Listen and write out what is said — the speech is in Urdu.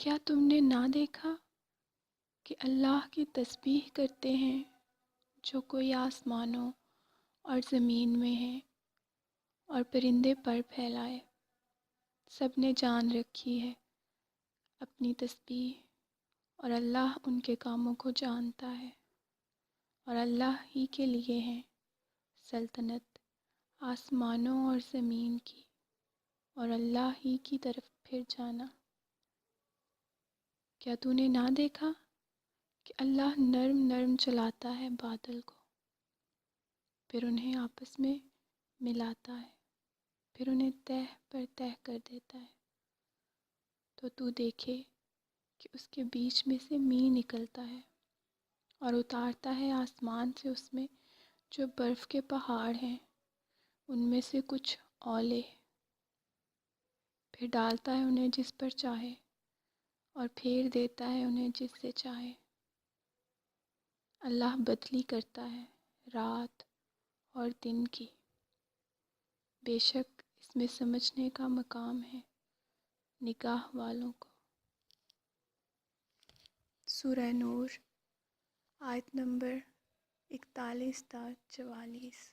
کیا تم نے نہ دیکھا کہ اللہ کی تسبیح کرتے ہیں جو کوئی آسمانوں اور زمین میں ہے اور پرندے پر پھیلائے؟ سب نے جان رکھی ہے اپنی تسبیح، اور اللہ ان کے کاموں کو جانتا ہے، اور اللہ ہی کے لیے ہے سلطنت آسمانوں اور زمین کی، اور اللہ ہی کی طرف پھر جانا۔ کیا تو نے نہ دیکھا کہ اللہ نرم نرم چلاتا ہے بادل کو، پھر انہیں آپس میں ملاتا ہے، پھر انہیں تہہ پر تہہ کر دیتا ہے، تو دیکھے کہ اس کے بیچ میں سے مینہ نکلتا ہے اور اتارتا ہے آسمان سے اس میں جو برف کے پہاڑ ہیں ان میں سے کچھ اولے، پھر ڈالتا ہے انہیں جس پر چاہے اور پھیر دیتا ہے انہیں جس سے چاہے۔ اللہ بدلی کرتا ہے رات اور دن کی، بے شک اس میں سمجھنے کا مقام ہے نگاہ والوں کو۔ سورہ نور آیت نمبر 41 تا 44۔